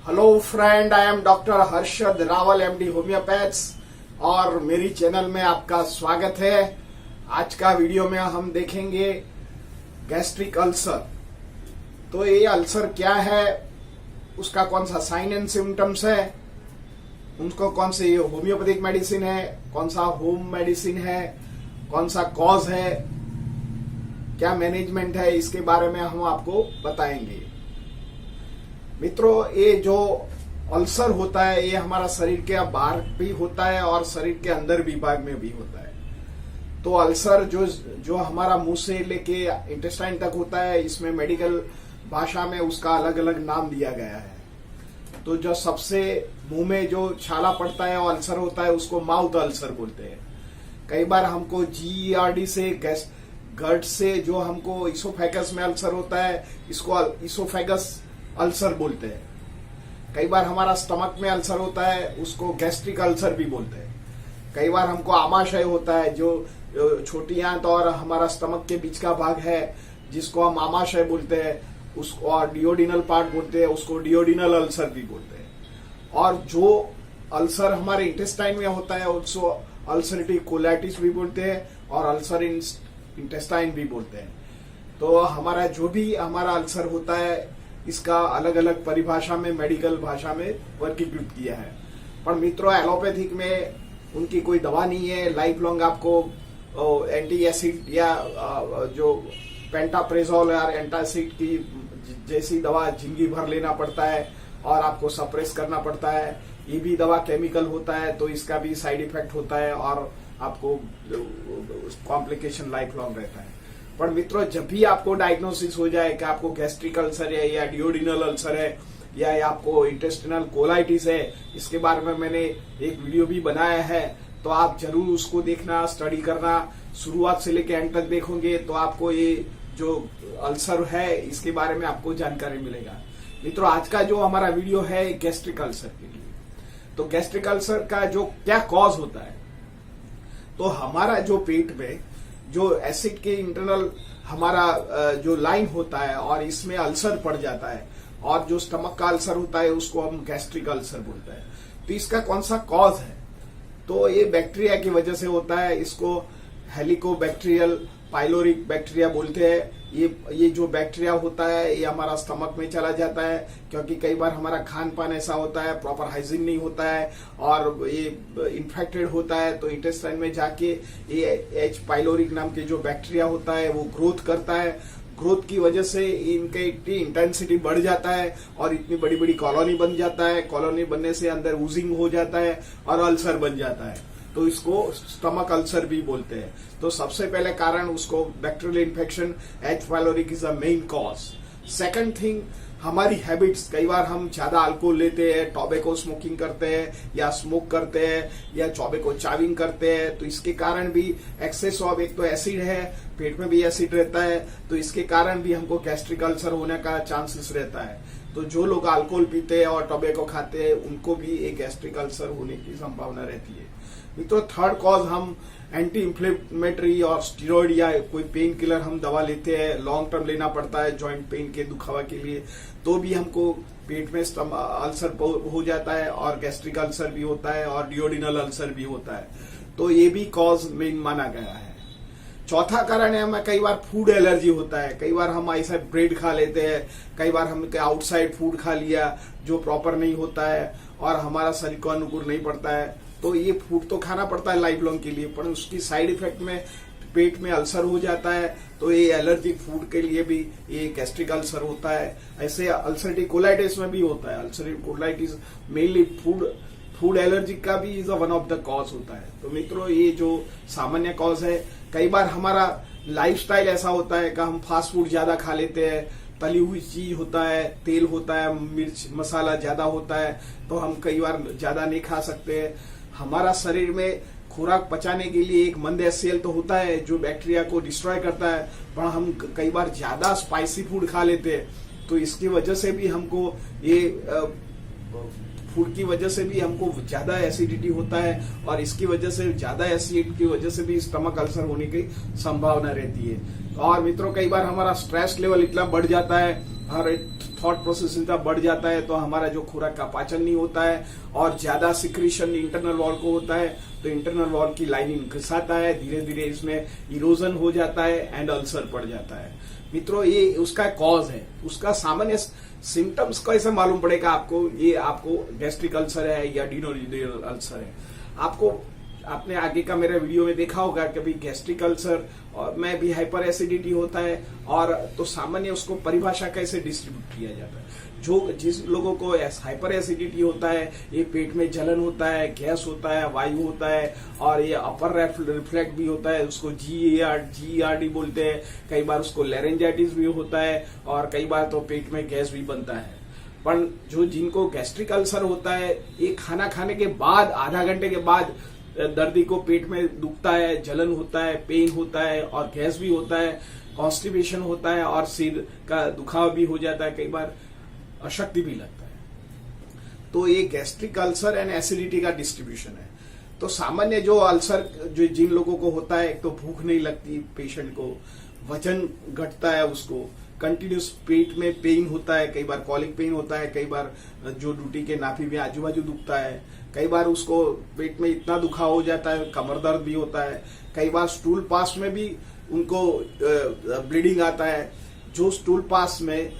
Hello friend, I am doctor Harshad Rawal MD homeopaths और मेरी channel में आपका स्वागत है। आज का वीडियो में हम देखेंगे गैस्ट्रिक अल्सर। तो ये अल्सर क्या है, उसका कौन सा साइन एंड सिम्टम्स है, उनको कौन सी होम्योपैथिक मेडिसिन है, कौन सा होम मेडिसिन है, कौन सा कॉज है, क्या मैनेजमेंट है, इसके बारे में हम आपको बताएंगे। मित्रों, ये जो अल्सर होता है ये हमारा शरीर के बाहर भी होता है और शरीर के अंदर विभाग में भी होता है। तो अल्सर जो हमारा मुंह से लेके इंटेस्टाइन तक होता है, इसमें मेडिकल भाषा में उसका अलग अलग नाम दिया गया है। तो जो सबसे मुंह में जो छाला पड़ता है और अल्सर होता है उसको माउथ अल्सर बोलते हैं। कई बार हमको GERD से गट से जो हमको इसोफेगस में अल्सर होता है, इसको इसोफेगस अल्सर बोलते हैं। कई बार हमारा स्टमक में अल्सर होता है, उसको गैस्ट्रिक अल्सर भी बोलते हैं। कई बार हमको आमाशय होता है, जो छोटी आंत और हमारा स्टमक के बीच का भाग है, जिसको हम आमाशय बोलते हैं, उसको और डियोडिनल पार्ट बोलते हैं, उसको डियोडिनल अल्सर भी बोलते हैं। और जो अल्सर हमारे इंटेस्टाइन में होता है उसको अल्सरेटिव कोलाइटिस भी बोलते हैं और अल्सर इन इंटेस्टाइन भी बोलते हैं। तो हमारा जो भी हमारा अल्सर होता है, इसका अलग अलग परिभाषा में मेडिकल भाषा में वर्गीकृत किया है। पर मित्रों, एलोपैथिक में उनकी कोई दवा नहीं है। लाइफ लॉन्ग आपको एंटी एसिड या जो पेंटाप्रेजोल या एंटासिड की जैसी दवा जिंदगी भर लेना पड़ता है और आपको सप्रेस करना पड़ता है। ये भी दवा केमिकल होता है, तो इसका भी साइड इफेक्ट होता है और आपको कॉम्प्लिकेशन लाइफ लॉन्ग रहता है। पर मित्रों, जब भी आपको डायग्नोसिस हो जाए कि आपको गैस्ट्रिक अल्सर है या डियोडिनल अल्सर है या आपको इंटेस्टिनल कोलाइटिस है, इसके बारे में मैंने एक वीडियो भी बनाया है। तो आप जरूर उसको देखना, स्टडी करना। शुरुआत से लेकर एंड तक देखोगे तो आपको ये जो अल्सर है इसके बारे में आपको जानकारी मिलेगा। मित्रों, आज का जो हमारा वीडियो है गैस्ट्रिक अल्सर के लिए। तो गैस्ट्रिक अल्सर का जो क्या कॉज होता है, तो हमारा जो पेट में जो एसिड के इंटरनल हमारा जो लाइन होता है और इसमें अल्सर पड़ जाता है, और जो स्टमक का अल्सर होता है उसको हम गैस्ट्रिक अल्सर बोलते हैं। तो इसका कौन सा कॉज है, तो ये बैक्टीरिया की वजह से होता है। इसको हेलिकोबैक्टीरियल पाइलोरिक बैक्टीरिया बोलते हैं। ये जो बैक्टीरिया होता है ये हमारा स्टमक में चला जाता है, क्योंकि कई बार हमारा खान पान ऐसा होता है, प्रॉपर हाइजीन नहीं होता है और ये इन्फेक्टेड होता है। तो इंटेस्टाइन में जाके ये एच पाइलोरिक नाम के जो बैक्टीरिया होता है वो ग्रोथ करता है। ग्रोथ की वजह से इनके इंटेंसिटी बढ़ जाता है और इतनी बड़ी बड़ी कॉलोनी बन जाता है। कॉलोनी बनने से अंदर ऊजिंग हो जाता है और अल्सर बन जाता है। तो इसको स्टमक अल्सर भी बोलते हैं। तो सबसे पहले कारण उसको bacterial infection, H pyloric is the main cause. Second thing, हमारी हैबिट्स। कई बार हम ज्यादा अल्कोहल लेते हैं, टोबैको स्मोकिंग करते हैं या स्मोक करते हैं या टोबैको चाविंग करते हैं। तो इसके कारण भी एक्सेस ऑफ, एक तो एसिड है, पेट में भी एसिड रहता है, तो इसके कारण भी हमको गैस्ट्रिक अल्सर होने का चांसेस रहता है। तो जो लोग अल्कोहल पीते हैं और टोबैको खाते हैं उनको भी एक गैस्ट्रिक अल्सर होने की संभावना रहती है। तो थर्ड कॉज, हम एंटी इंफ्लेमेटरी और स्टीरॉइड या कोई पेन किलर हम दवा लेते हैं, लॉन्ग टर्म लेना पड़ता है जॉइंट पेन के दुखावा के लिए, तो भी हमको पेट में अल्सर हो जाता है और गैस्ट्रिक अल्सर भी होता है और डियोडिनल अल्सर भी होता है। तो ये भी कॉज मेन माना गया है। चौथा कारण है हमें कई बार फूड एलर्जी होता है। कई बार हम ऐसा ब्रेड खा लेते हैं, कई बार हम आउटसाइड फूड खा लिया जो प्रॉपर नहीं होता है और हमारा शरीर को अनुकूल नहीं पड़ता है। तो ये फूड तो खाना पड़ता है लाइफ लॉन्ग के लिए, पर उसकी साइड इफेक्ट में पेट में अल्सर हो जाता है। तो ये एलर्जिक फूड के लिए भी ये गैस्ट्रिक अल्सर होता है। ऐसे अल्सरेटिव कोलाइटिस में भी होता है। Ulcerative colitis mainly food allergy का भी is one of the cause होता है। तो मित्रों, ये जो सामान्य कॉज है, कई बार हमारा लाइफस्टाइल ऐसा होता है कि हम फास्ट फूड ज्यादा खा लेते हैं, तली हुई चीज होता है, तेल होता है, मिर्च मसाला ज्यादा होता है, तो हम कई बार ज्यादा नहीं खा सकते। हमारा शरीर में खुराक पचाने के लिए एक मंद सेल तो होता है जो बैक्टीरिया को डिस्ट्रॉय करता है, पर हम कई बार ज्यादा स्पाइसी फूड खा लेते हैं। तो इसकी वजह से भी हमको ये फूड की वजह से भी हमको ज्यादा एसिडिटी होता है, और इसकी वजह से ज्यादा एसिड की वजह से भी स्टमक अल्सर होने की संभावना रहती है। और मित्रों, कई बार हमारा स्ट्रेस लेवल इतना बढ़ जाता है, हर थॉट प्रोसेस इतना बढ़ जाता है, तो हमारा जो खुराक का पाचन नहीं होता है और ज्यादा सिक्रीशन इंटरनल वॉल को होता है, तो इंटरनल वॉल की लाइनिंग घिसाता है, धीरे धीरे इसमें इरोजन हो जाता है एंड अल्सर पड़ जाता है। मित्रों, ये उसका कॉज है। उसका सामान्य सिम्टम्स कैसे मालूम पड़ेगा आपको? ये आपको गैस्ट्रिक अल्सर है या डिनोडिनल अल्सर है। आपने आगे का मेरे वीडियो में देखा होगा कभी गैस्ट्रिक अल्सर और में भी हाइपर एसिडिटी होता है, और तो सामान्य उसको परिभाषा कैसे डिस्ट्रीब्यूट किया जाता है। जिस लोगों को हाइपर एसिडिटी होता है, ये पेट में जलन होता है, गैस होता है, वायु होता है, और ये अपर रिफ्लेक्ट भी होता है, उसको GERD बोलते हैं। कई बार उसको लेरेंजाइटिस भी होता है, और कई बार तो पेट में गैस भी बनता है। पर जिनको गैस्ट्रिक अल्सर होता है, ये खाना खाने के बाद आधा घंटे के बाद दर्दी को पेट में दुखता है, जलन होता है, पेन होता है, और गैस भी होता है, कॉन्स्टिपेशन होता है, और सिर का दुखाव भी हो जाता है, कई बार अशक्ति भी लगता है। तो ये गैस्ट्रिक अल्सर एंड एसिडिटी का डिस्ट्रीब्यूशन है। तो सामान्य जो अल्सर जिन लोगों को होता है, एक तो भूख नहीं लगती पेशेंट को, वजन घटता है, उसको कंटिन्यूस पेट में पेन होता है, कई बार कॉलिक पेन होता है, कई बार जो ड्यूटी के नाभि में आजू बाजू दुखता है, कई बार उसको पेट में इतना दुखाव हो जाता है, कमर दर्द भी होता है, कई बार स्टूल पास में भी उनको ब्लीडिंग आता है। जो स्टूल पास में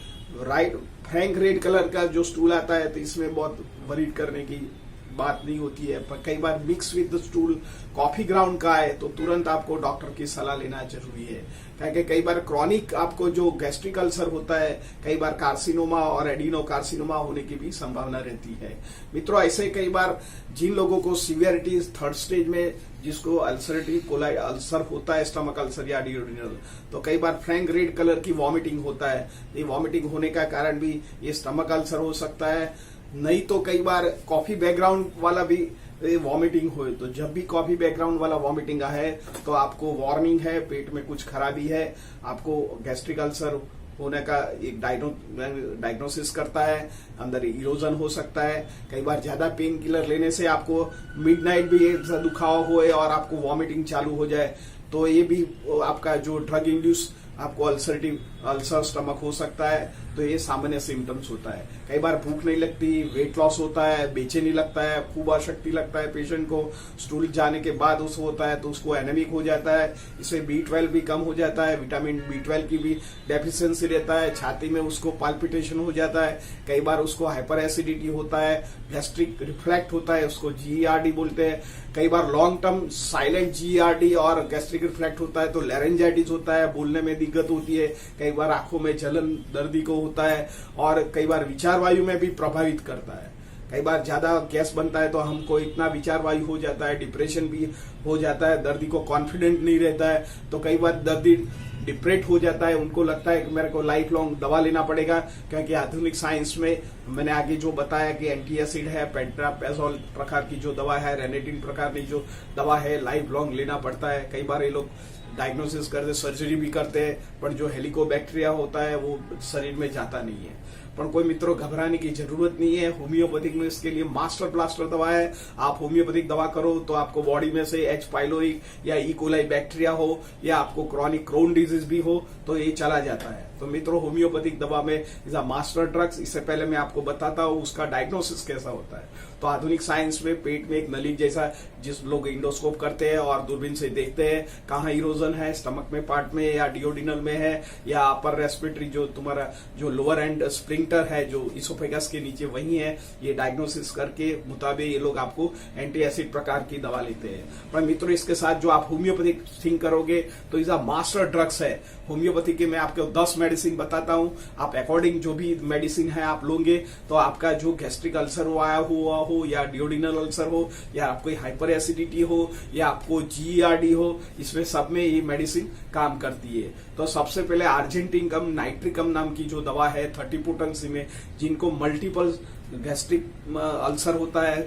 फ्रैंक रेड कलर का जो स्टूल आता है, तो इसमें बहुत वरीड करने की बात नहीं होती है। पर कई बार mix with stool coffee ground का है, तो तुरंत आपको डॉक्टर की सलाह लेना जरूरी है। क्योंकि कई बार क्रॉनिक आपको जो गैस्ट्रिक अल्सर होता है, कई बार कार्सिनोमा और एडिनो कार्सिनोमा होने की भी संभावना रहती है। मित्रों, ऐसे कई बार जिन लोगों को सीवियरिटी 3rd स्टेज में जिसको अल्सरेटिव कोलाई अल्सर होता है, स्टमक अल्सर या डियोडिनल, तो कई बार फ्रैंक रेड कलर की वॉमिटिंग होता है। ये वॉमिटिंग होने का कारण भी ये स्टमक अल्सर हो सकता है। नहीं तो कई बार कॉफी बैकग्राउंड वाला भी वॉमिटिंग हो, तो जब भी कॉफी बैकग्राउंड वाला वॉमिटिंग है तो आपको वार्निंग है, पेट में कुछ खराबी है, आपको गैस्ट्रिक अल्सर होने का एक डायग्नोसिस करता है, अंदर इरोजन हो सकता है। कई बार ज्यादा पेन किलर लेने से आपको मिडनाइट भी ऐसा दुखाव होए और आपको वॉमिटिंग चालू हो जाए, तो ये भी आपका जो ड्रग इंड्यूस आपको अल्सर स्टमक हो सकता है। तो ये सामान्य सिम्टम्स होता है। कई बार भूख नहीं लगती, वेट लॉस होता है, बेचैनी लगता है, खूब अशक्ति लगता है पेशेंट को, स्टूल जाने के बाद उसको होता है तो उसको एनेमिक हो जाता है, इसमें B12 भी कम हो जाता है, विटामिन B12 की भी डेफिशिएंसी रहता है, छाती में उसको पाल्पिटेशन हो जाता है, कई बार उसको हाइपर एसिडिटी होता है, गैस्ट्रिक रिफ्लेक्ट होता है, उसको GERD बोलते हैं। कई बार लॉन्ग टर्म साइलेंट GERD और गैस्ट्रिक रिफ्लेक्ट होता है तो लेरेंजाइटिस होता है, बोलने में दिक्कत होती है, कई बार आंखों में जलन दर्दी को होता है, और कई बार विचार वायु में भी प्रभावित करता है। कई बार ज्यादा गैस बनता है तो हमको इतना विचार वायु हो जाता है, डिप्रेशन भी हो जाता है, दर्दी को कॉन्फिडेंट नहीं रहता है, तो कई बार दर्दी डिप्रेट हो जाता है, उनको लगता है कि मेरे को लाइफ लॉन्ग दवा लेना पड़ेगा। क्योंकि आधुनिक साइंस में मैंने आगे जो बताया कि एंटी एसिड है, पेंट्रापेजोल प्रकार की जो दवा है, रेनेटिन प्रकार की जो दवा है, लाइफ लॉन्ग लेना पड़ता है। कई बार ये लोग डायग्नोसिस करते, सर्जरी भी करते हैं, पर जो हेलिकोबैक्टीरिया होता है वो शरीर में जाता नहीं है। पर कोई मित्रों, घबराने की जरूरत नहीं है। होम्योपैथिक में इसके लिए मास्टर ब्लास्टर दवा है। आप होम्योपैथिक दवा करो तो आपको बॉडी में से H. पाइलोरी या E. कोलाई बैक्टीरिया हो, या आपको क्रॉनिक क्रोन डिजीज भी हो, तो ये चला जाता है। तो मित्रों, होम्योपैथिक दवा में इज अ मास्टर ड्रग्स। इससे पहले मैं आपको बताता हूँ उसका डायग्नोसिस कैसा होता है। तो आधुनिक साइंस में पेट में एक नली जैसा, जिस लोग इंडोस्कोप करते हैं और दूरबीन से देखते हैं कहाँ इरोजन है, स्टमक में पार्ट में या डियोडिनल में है, या अपर रेस्पिरेटरी जो तुम्हारा जो लोअर एंड स्प्लिंटर है जो इसोफेगस के नीचे वही है, ये डायग्नोसिस करके मुताबिक ये लोग आपको एंटी एसिड प्रकार की दवा लेते हैं। पर मित्रों, इसके साथ जो आप होम्योपैथिक थिंक करोगे तो इज अ मास्टर ड्रग्स है। होम्योपैथी के मैं आपको 10 मेडिसिन बताता हूँ, आप अकॉर्डिंग जो भी मेडिसिन है आप लोगे तो आपका जो गैस्ट्रिक अल्सर हुआ हो या डियोडिनल अल्सर हो, या आपको हाइपर एसिडिटी हो, या आपको GERD हो, इसमें सब में ये मेडिसिन काम करती है। तो सबसे पहले अर्जेंटिकम नाइट्रिकम नाम की जो दवा है 30 पोटेंसी में, जिनको मल्टीपल गैस्ट्रिक अल्सर होता है,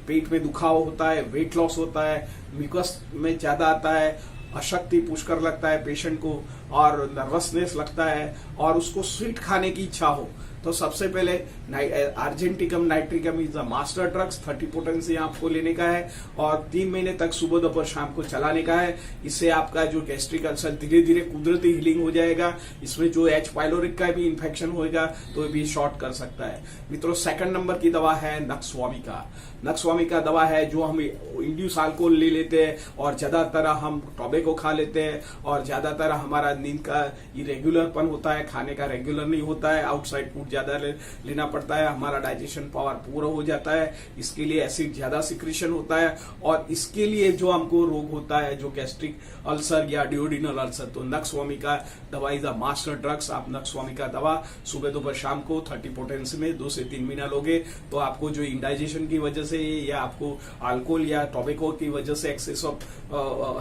पेट में दुखाव होता है, वेट लॉस होता है, म्यूकस में ज्यादा आता है, अशक्ति पुष्कर लगता है पेशेंट को, और नर्वसनेस लगता है, और उसको स्वीट खाने की इच्छा हो, तो सबसे पहले argentum nitricum is the master drugs. 30 potency आपको लेने का है और 3 महीने तक सुबह दोपहर शाम को चलाने का है। इससे आपका जो गैस्ट्रिक अल्सर धीरे धीरे कुदरती हीलिंग हो जाएगा। इसमें जो एच पाइलोरी का भी इन्फेक्शन होगा तो भी शॉर्ट कर सकता है। मित्रों, सेकंड नंबर की दवा है नक्सवामिका। नक्सवामिका दवा है जो हम इंड्यूस अल्कोहल ले लेते हैं और ज्यादातर हम टोबैको खा लेते हैं और ज्यादातर हमारा नींद का इरेगुलरपन होता है, खाने का रेगुलर नहीं होता है, आउटसाइड फूड ज्यादा लेना पड़ता है, हमारा डाइजेशन पावर पूरा हो जाता है, इसके लिए एसिड ज्यादा सिक्रीशन होता है और इसके लिए जो हमको रोग होता है जो गैस्ट्रिक अल्सर या डिओडिनल अल्सर, तो नक्सवामिका दवा इज अ मास्टर ड्रग्स। आप नक्सवामिका दवा सुबह दोपहर शाम को 30 पोटेंसी में 2 से 3 महीना लोगे तो आपको जो इंडाइजेशन की वजह से या आपको अल्कोहल या टोबैको की वजह से एक्सेस ऑफ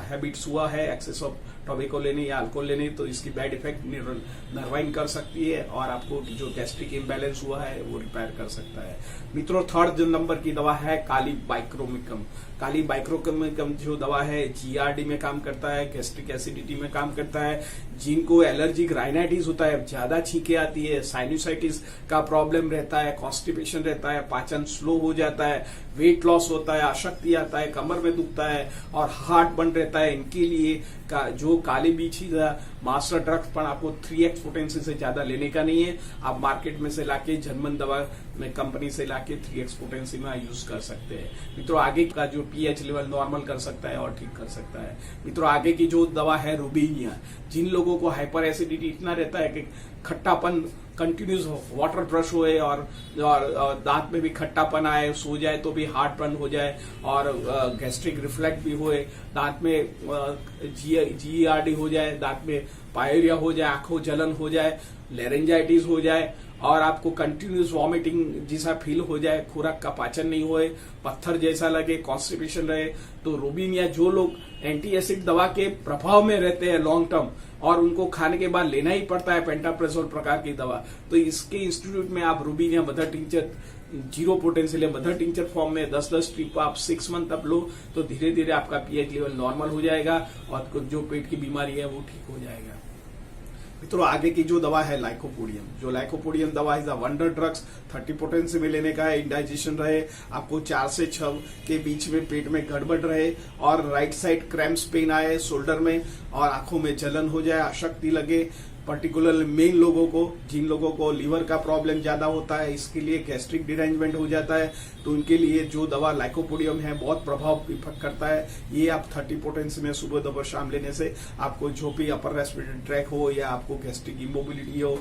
हैबिट्स हुआ है, एक्सेस ऑफ टोबैको लेने या अल्कोहल लेने, तो इसकी बैड इफेक्ट नर्वाइन कर सकती है और आपको जो गैस्ट्रिक इम्बैलेंस हुआ है वो रिपेयर कर सकता है। मित्रों, थर्ड नंबर की दवा है काली बाइक्रोमिकम। काली बाइक्रोमिकम जो दवा है जीआरडी में काम करता है, गैस्ट्रिक एसिडिटी में काम करता है। जिनको एलर्जिक राइनाइटिस होता है, ज्यादा छींके आती है, साइनोसाइटिस का प्रॉब्लम रहता है, कॉन्स्टिपेशन रहता है, पाचन स्लो हो जाता है, वेट लॉस होता है, अशक्ति आता है, कमर में दुखता है और हार्ट बंद रहता है, इनके लिए का जो काली बीछी मास्टर ड्रग्स पर आपको 3x पोटेंसी से ज्यादा लेने का नहीं है। आप मार्केट में से लाके जनमन दवा में कंपनी से लाके 3x पोटेंसी में यूज कर सकते हैं। मित्रों, आगे का जो पीएच लेवल नॉर्मल कर सकता है और ठीक कर सकता है। मित्रों, आगे की जो दवा है रुबीनिया। जिन लोगों को हाइपर एसिडिटी इतना रहता है कि खट्टापन कंटिन्यूस वाटर ब्रश हुए और दांत में भी खट्टापन आए, सो जाए तो भी हार्ट बर्न हो जाए और गैस्ट्रिक रिफ्लेक्ट भी हुए, दांत में जीईआरडी हो जाए, दांत में पायरिया हो जाए, आंखों जलन हो जाए, लेरेंजाइटिस हो जाए और आपको कंटिन्यूस वॉमिटिंग जैसा फील हो जाए, खुराक का पाचन नहीं होए, पत्थर जैसा लगे, कॉन्स्टिपेशन रहे, तो रुबीनिया जो लोग एंटी एसिड दवा के प्रभाव में रहते हैं लॉन्ग टर्म और उनको खाने के बाद लेना ही पड़ता है पेंटाप्रेसोल प्रकार की दवा, तो इसके इंस्टीट्यूट में आप रुबीनिया मदर टिंचर 0 पोटेंसी ले, मदर टिंचर फॉर्म में 10-10 स्ट्रिप आप 6 मंथ तक लो तो धीरे धीरे आपका पीएच लेवल नॉर्मल हो जाएगा और जो पेट की बीमारी है वो ठीक हो जाएगा। मित्रों, आगे की जो दवा है लाइकोपोडियम। जो लाइकोपोडियम दवा is a wonder drugs. 30 potency में लेने का है, इंडाइजेशन रहे, आपको 4 से 6 के बीच में पेट में गड़बड़ रहे और राइट साइड क्रैम्प्स पेन आए शोल्डर में और आंखों में जलन हो जाए, अशक्ति लगे, पर्टिकुलर मेन लोगों को, जिन लोगों को लीवर का प्रॉब्लम ज्यादा होता है, इसके लिए गैस्ट्रिक डिरेंजमेंट हो जाता है, तो उनके लिए जो दवा लाइकोपोडियम है बहुत प्रभाव इफेक्ट करता है। ये आप 30 पोटेंसी में सुबह दोपहर शाम लेने से आपको जो भी अपर रेस्पिरेटरी ट्रैक हो या आपको गैस्ट्रिक इमोबिलिटी हो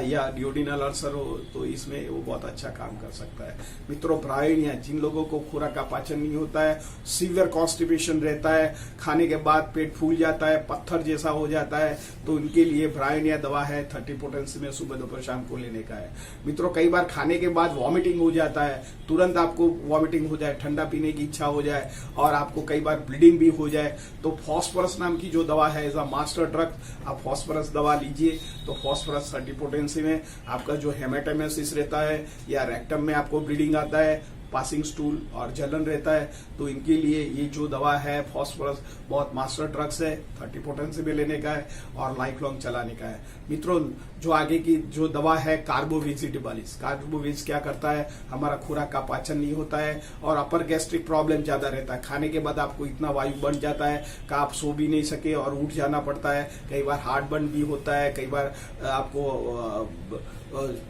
या डिओडिनल अल्सर हो तो इसमें वो बहुत अच्छा काम कर सकता है। मित्रों, ब्रायोनिया, जिन लोगों को खुराक का पाचन नहीं होता है, सीवियर कॉन्स्टिपेशन रहता है, खाने के बाद पेट फूल जाता है, पत्थर जैसा हो जाता है, तो उनके लिए ब्रायोनिया दवा है 30 पोटेंसी में सुबह दोपहर शाम को लेने का है। मित्रों, कई बार खाने के बाद वॉमिटिंग हो जाता है, तुरंत आपको वॉमिटिंग हो जाए, ठंडा पीने की इच्छा हो जाए और आपको कई बार ब्लीडिंग भी हो जाए, तो फॉस्फोरस नाम की जो दवा है एज अ मास्टर ड्रग, आप फॉस्फोरस दवा लीजिए तो फॉस्फोरस 30 पोटेंसी में आपका जो हेमाटोमेसिस रहता है या रेक्टम में आपको ब्लीडिंग आता है, पासिंग स्टूल और जलन रहता है, तो इनके लिए ये जो दवा है फॉस्फोरस बहुत मास्टर ड्रग्स है, 30 पोटेंसी में लेने का है और लाइफ लॉन्ग चलाने का है। मित्रों, जो आगे की जो दवा है कार्बोवेजिटेबलिस। कार्बोवेज क्या करता है, हमारा खुराक का पाचन नहीं होता है और अपर गैस्ट्रिक प्रॉब्लम ज्यादा रहता है, खाने के बाद आपको इतना वायु बन जाता है कि आप सो भी नहीं सके और उठ जाना पड़ता है, कई बार हार्ट बर्न भी होता है, कई बार आपको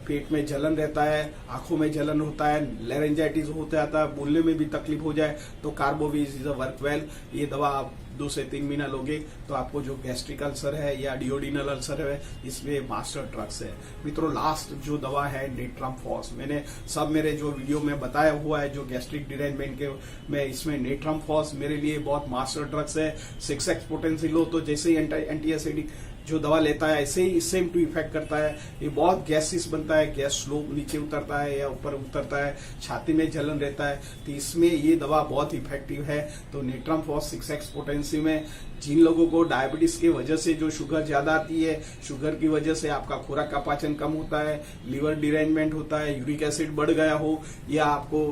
पेट में जलन रहता है, आंखों में जलन होता है, लेरेंजाइटिस होता है, बोलने में भी तकलीफ हो जाए, तो carbo veg is a work well. ये दवा आप 2 से 3 महीना लोगे तो आपको जो गैस्ट्रिक अल्सर है या डिओडिनल अल्सर है इसमें मास्टर ड्रग्स है। मित्रों, लास्ट जो दवा है नेट्रमफॉस। मैंने सब मेरे जो वीडियो में बताया हुआ है जो गैस्ट्रिक डिरेंजमेंट के में, इसमें नेट्रमफॉस मेरे लिए बहुत मास्टर ड्रग्स है। 6x पोटेंसी लो तो जैसे ही एंटी एसिडिक जो दवा लेता है ऐसे ही सेम टू इफेक्ट करता है। ये बहुत गैसेस बनता है, गैस स्लो नीचे उतरता है या ऊपर उतरता है, छाती में जलन रहता है, तो इसमें ये दवा बहुत इफेक्टिव है। तो नेट्रमफॉस 6x पोटेंसी में जिन लोगों को डायबिटीज की वजह से जो शुगर ज्यादा आती है, शुगर की वजह से आपका खुराक का पाचन कम होता है, लीवर डिरेंजमेंट होता है, यूरिक एसिड बढ़ गया हो या आपको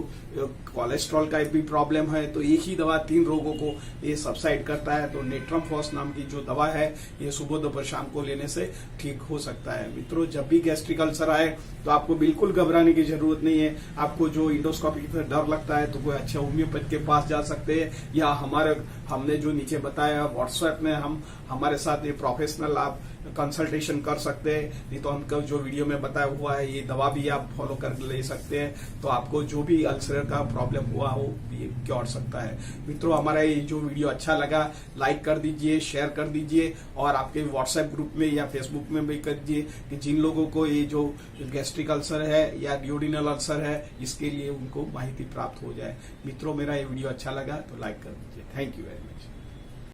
कोलेस्ट्रॉल का भी प्रॉब्लम है, तो एक ही दवा 3 रोगों को ये सबसाइड करता है। तो नेट्रमफॉस नाम की जो दवा है ये सुबह दोपहर सुबह शाम को लेने से ठीक हो सकता है। मित्रों, जब भी गैस्ट्रिक अल्सर आए तो आपको बिल्कुल घबराने की जरूरत नहीं है। आपको जो इंडोस्कोपी से डर लगता है तो कोई अच्छे होम्योपैथ के पास जा सकते हैं, या हमने जो नीचे बताया व्हाट्सएप में हमारे साथ ये प्रोफेशनल आप कंसल्टेशन कर सकते हैं। नहीं तो हमको जो वीडियो में बताया हुआ है ये दवा भी आप फॉलो कर ले सकते हैं, तो आपको जो भी अल्सर का प्रॉब्लम हुआ हो ये क्योर सकता है। मित्रों, हमारा ये जो वीडियो अच्छा लगा लाइक कर दीजिए, शेयर कर दीजिए, और आपके व्हाट्सएप ग्रुप में या फेसबुक में भी कर दीजिए कि जिन लोगों को ये जो गैस्ट्रिक अल्सर है या ड्यूडिनल अल्सर है इसके लिए उनको माहिती प्राप्त हो जाए। मित्रों, मेरा ये वीडियो अच्छा लगा तो लाइक कर दीजिए। Thank you very much.